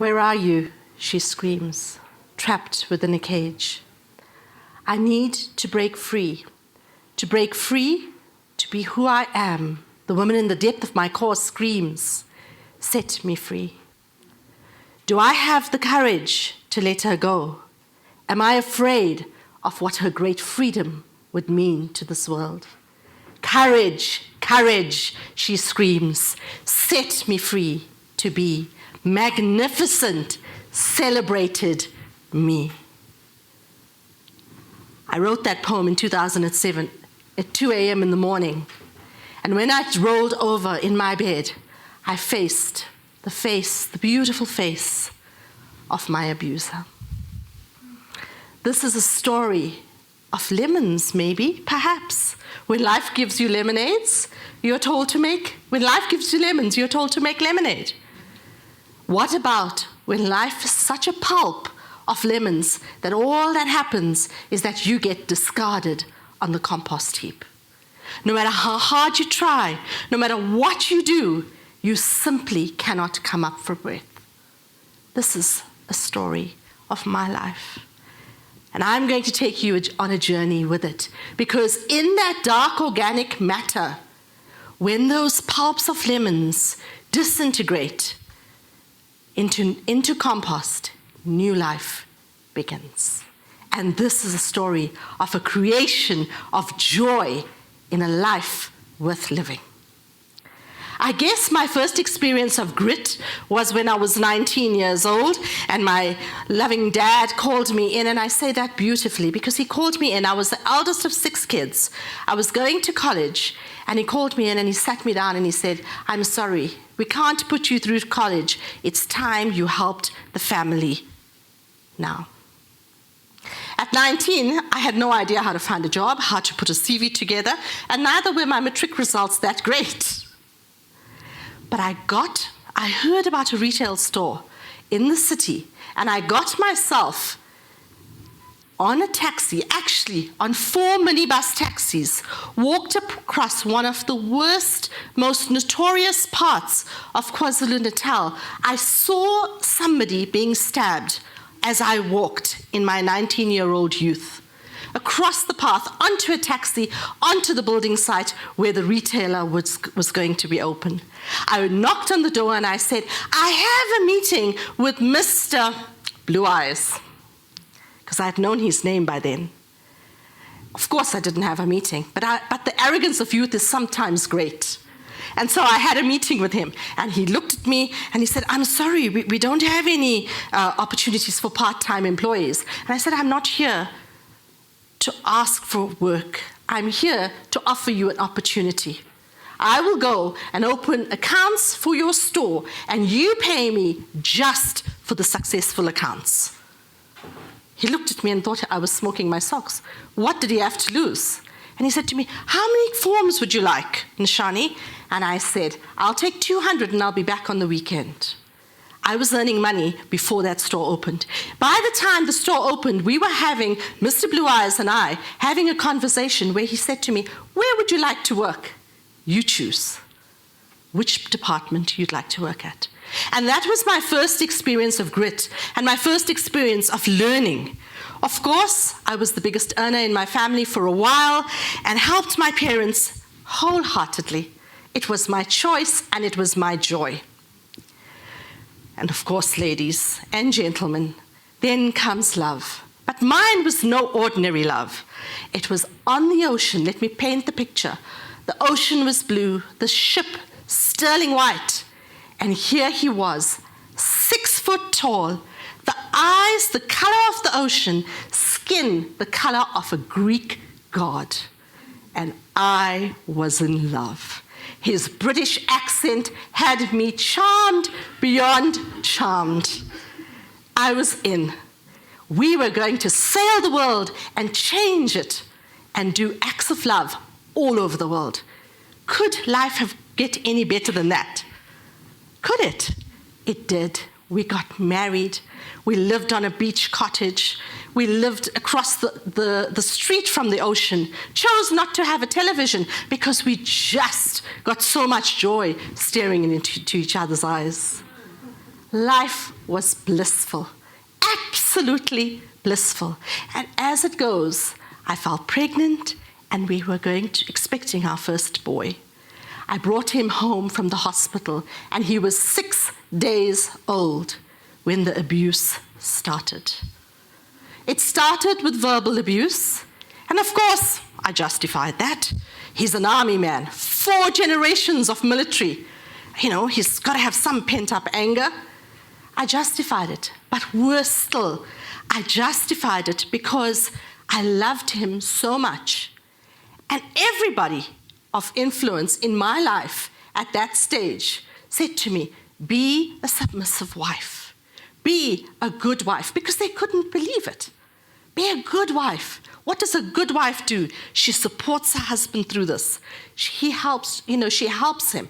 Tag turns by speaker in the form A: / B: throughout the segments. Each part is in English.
A: Where are you? She screams, trapped within a cage. I need to break free. To break free, to be who I am. The woman in the depth of my core screams, set me free. Do I have the courage to let her go? Am I afraid of what her great freedom would mean to this world? Courage, courage, she screams, set me free to be magnificent, celebrated me. I wrote that poem in 2007 at 2 a.m. in the morning. And when I rolled over in my bed, I faced the beautiful face of my abuser. This is a story of lemons, maybe, perhaps. When life gives you lemonades, you're told to make, when life gives you lemons, you're told to make lemonade. What about when life is such a pulp of lemons that all that happens is that you get discarded on the compost heap? No matter how hard you try, no matter what you do, you simply cannot come up for breath. This is a story of my life. And I'm going to take you on a journey with it, because in that dark organic matter, when those pulps of lemons disintegrate into compost, new life begins. And this is a story of a creation of joy in a life worth living. I guess my first experience of grit was when I was 19 years old, and my loving dad called me in, and I say that beautifully because he called me in. I was the eldest of 6 kids. I was going to college, and he called me in and he sat me down and he said, I'm sorry, we can't put you through college. It's time you helped the family now. At 19, I had no idea how to find a job, how to put a CV together, and neither were my matric results that great. But I heard about a retail store in the city, and I got myself on a taxi, actually on 4 minibus taxis, walked across one of the worst, most notorious parts of KwaZulu-Natal. I saw somebody being stabbed as I walked in my 19-year-old youth, across the path, onto a taxi, onto the building site where the retailer was going to be open. I knocked on the door and I said, I have a meeting with Mr. Blue Eyes, because I had known his name by then. Of course I didn't have a meeting, but the arrogance of youth is sometimes great. And so I had a meeting with him, and he looked at me and he said, I'm sorry, we don't have any opportunities for part-time employees. And I said, I'm not here to ask for work. I'm here to offer you an opportunity. I will go and open accounts for your store, and you pay me just for the successful accounts. He looked at me and thought I was smoking my socks. What did he have to lose? And he said to me, how many forms would you like, Nishani? And I said, I'll take 200 and I'll be back on the weekend. I was earning money before that store opened. By the time the store opened, we were having, Mr. Blue Eyes and I, having a conversation where he said to me, where would you like to work? You choose which department you'd like to work at. And that was my first experience of grit and my first experience of learning. Of course, I was the biggest earner in my family for a while and helped my parents wholeheartedly. It was my choice and it was my joy. And of course, ladies and gentlemen, then comes love. But mine was no ordinary love. It was on the ocean. Let me paint the picture. The ocean was blue, the ship sterling white. And here he was, 6 foot tall, the eyes the color of the ocean, skin the color of a Greek god. And I was in love. His British accent had me charmed beyond charmed. I was in. We were going to sail the world and change it and do acts of love all over the world. Could life get any better than that? Could it? It did. We got married. We lived on a beach cottage. We lived across the street from the ocean, chose not to have a television because we just got so much joy staring into each other's eyes. Life was blissful, absolutely blissful. And as it goes, I fell pregnant, and we were expecting our first boy. I brought him home from the hospital, and he was 6 days old when the abuse started. It started with verbal abuse, and of course, I justified that. He's an army man, 4 generations of military. You know, he's got to have some pent-up anger. I justified it, but worse still, I justified it because I loved him so much. And everybody of influence in my life at that stage said to me, be a submissive wife. Be a good wife, because they couldn't believe it. Be a good wife. What does a good wife do? She supports her husband through this. She helps him.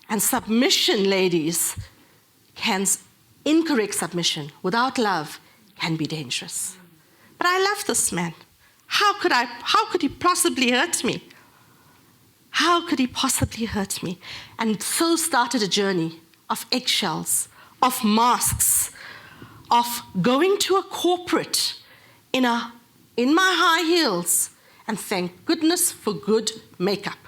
A: And submission, ladies, incorrect submission without love can be dangerous. But I love this man. How could he possibly hurt me? How could he possibly hurt me? And so started a journey of eggshells, of masks, of going to a corporate in my high heels, and thank goodness for good makeup,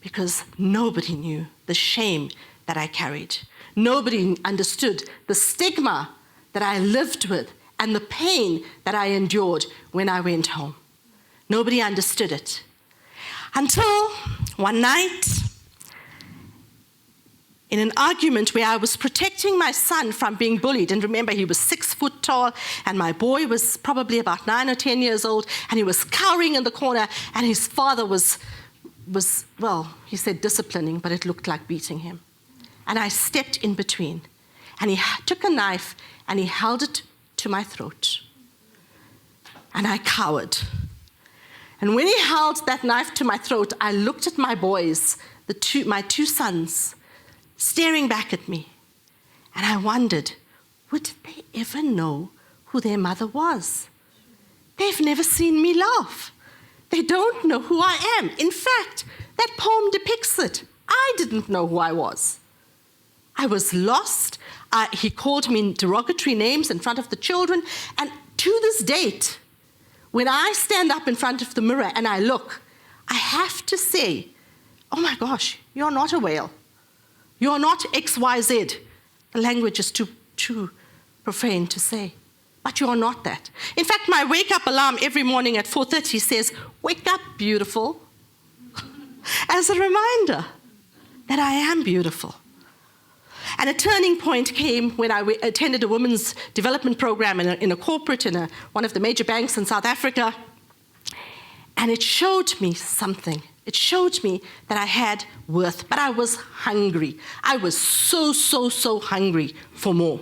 A: because nobody knew the shame that I carried. Nobody understood the stigma that I lived with and the pain that I endured when I went home. Nobody understood it. Until one night, in an argument where I was protecting my son from being bullied, and remember, he was 6 foot tall, and my boy was probably about 9 or 10 years old, and he was cowering in the corner, and his father was, well, he said disciplining, but it looked like beating him. And I stepped in between, and he took a knife, and he held it to my throat. And I cowered. And when he held that knife to my throat, I looked at my boys, my 2 sons, staring back at me. And I wondered, would they ever know who their mother was? They've never seen me laugh. They don't know who I am. In fact, that poem depicts it. I didn't know who I was. I was lost. He called me derogatory names in front of the children. And to this date, when I stand up in front of the mirror and I look, I have to say, oh my gosh, you're not a whale. You're not XYZ. The language is too profane to say. But you're not that. In fact, my wake-up alarm every morning at 4:30 says, wake up, beautiful, as a reminder that I am beautiful. And a turning point came when I attended a women's development program in a corporate in one of the major banks in South Africa. And it showed me something. It showed me that I had worth, but I was hungry. I was so hungry for more.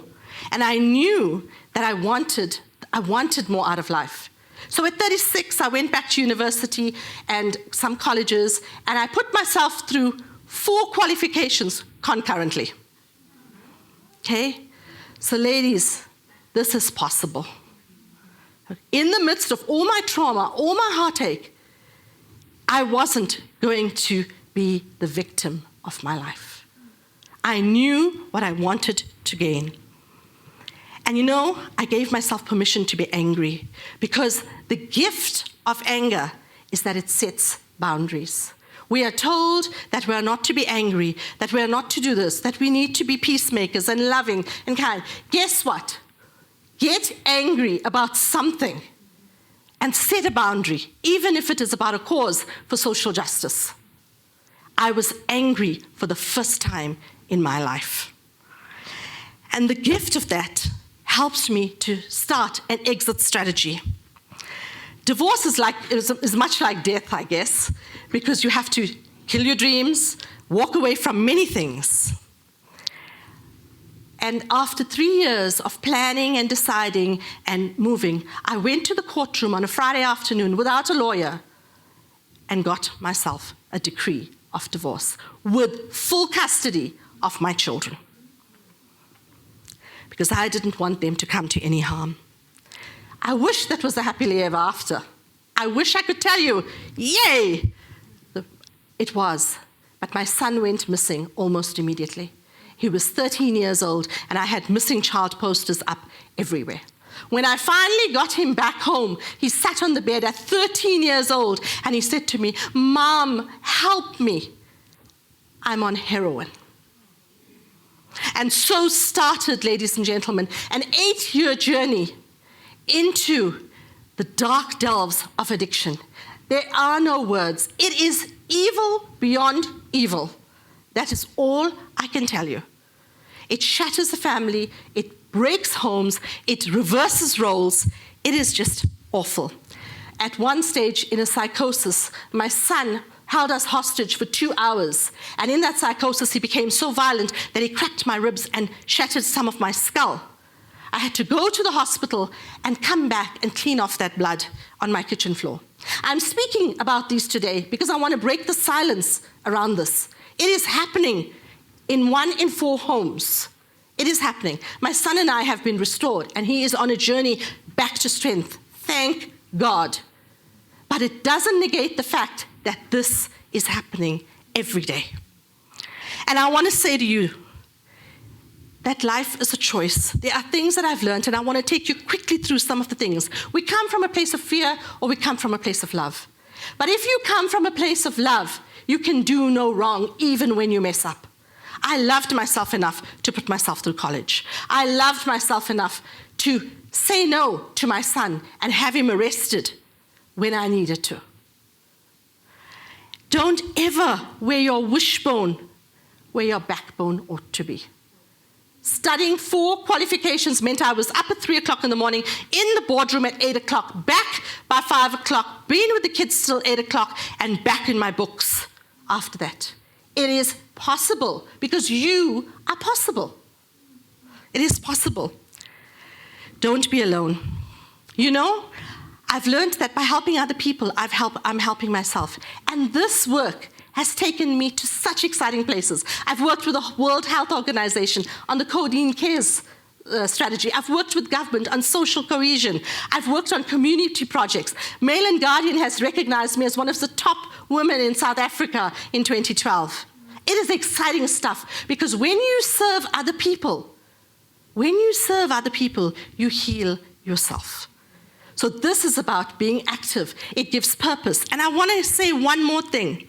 A: And I knew that I wanted more out of life. So at 36, I went back to university and some colleges, and I put myself through 4 qualifications concurrently. Okay? So ladies, this is possible. In the midst of all my trauma, all my heartache, I wasn't going to be the victim of my life. I knew what I wanted to gain. And you know, I gave myself permission to be angry, because the gift of anger is that it sets boundaries. We are told that we are not to be angry, that we are not to do this, that we need to be peacemakers and loving and kind. Guess what? Get angry about something and set a boundary, even if it is about a cause for social justice. I was angry for the first time in my life. And the gift of that helps me to start an exit strategy. Divorce is much like death, I guess, because you have to kill your dreams, walk away from many things. And after 3 years of planning and deciding and moving, I went to the courtroom on a Friday afternoon without a lawyer and got myself a decree of divorce with full custody of my children, because I didn't want them to come to any harm. I wish that was a happily ever after. I wish I could tell you, yay! It was, but my son went missing almost immediately. He was 13 years old, and I had missing child posters up everywhere. When I finally got him back home, he sat on the bed at 13 years old, and he said to me, "Mom, help me. I'm on heroin." And so started, ladies and gentlemen, an 8-year journey into the dark delves of addiction. There are no words. It is evil beyond evil. That is all I can tell you. It shatters the family, it breaks homes, it reverses roles. It is just awful. At one stage in a psychosis, my son held us hostage for 2 hours. And in that psychosis, he became so violent that he cracked my ribs and shattered some of my skull. I had to go to the hospital and come back and clean off that blood on my kitchen floor. I'm speaking about these today because I want to break the silence around this. It is happening in 1 in 4 homes. It is happening. My son and I have been restored, and he is on a journey back to strength. Thank God. But it doesn't negate the fact that this is happening every day. And I want to say to you that life is a choice. There are things that I've learned, and I want to take you quickly through some of the things. We come from a place of fear, or we come from a place of love. But if you come from a place of love, you can do no wrong, even when you mess up. I loved myself enough to put myself through college. I loved myself enough to say no to my son and have him arrested when I needed to. Don't ever wear your wishbone where your backbone ought to be. Studying 4 qualifications meant I was up at 3 o'clock in the morning, in the boardroom at 8 o'clock, back by 5 o'clock, being with the kids till 8 o'clock, and back in my books after that. It is possible because you are possible. It is possible. Don't be alone. You know, I've learned that by helping other people, I'm helping myself. And this work has taken me to such exciting places. I've worked with the World Health Organization on the Codeine Cares strategy. I've worked with government on social cohesion. I've worked on community projects. Mail and Guardian has recognized me as one of the top women in South Africa in 2012. It is exciting stuff because when you serve other people, you heal yourself. So this is about being active. It gives purpose. And I want to say one more thing.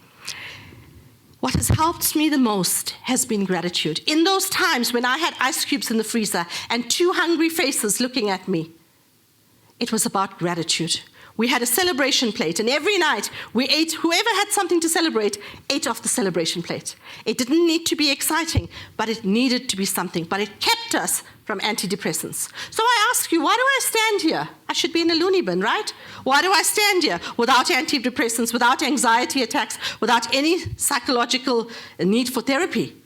A: What has helped me the most has been gratitude. In those times when I had ice cubes in the freezer and 2 hungry faces looking at me, it was about gratitude. We had a celebration plate, and every night we ate, whoever had something to celebrate, ate off the celebration plate. It didn't need to be exciting, but it needed to be something. But it kept us from antidepressants. So I ask you, why do I stand here? I should be in a loony bin, right? Why do I stand here without antidepressants, without anxiety attacks, without any psychological need for therapy?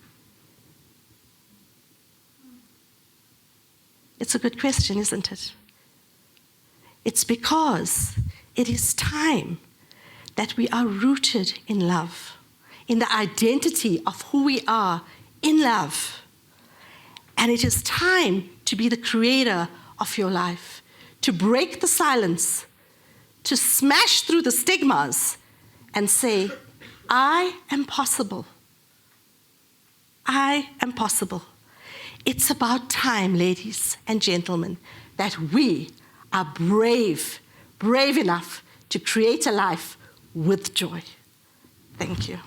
A: It's a good question, isn't it? It's because it is time that we are rooted in love, in the identity of who we are in love. And it is time to be the creator of your life, to break the silence, to smash through the stigmas and say, I am possible. I am possible. It's about time, ladies and gentlemen, that we are brave enough to create a life with joy. Thank you.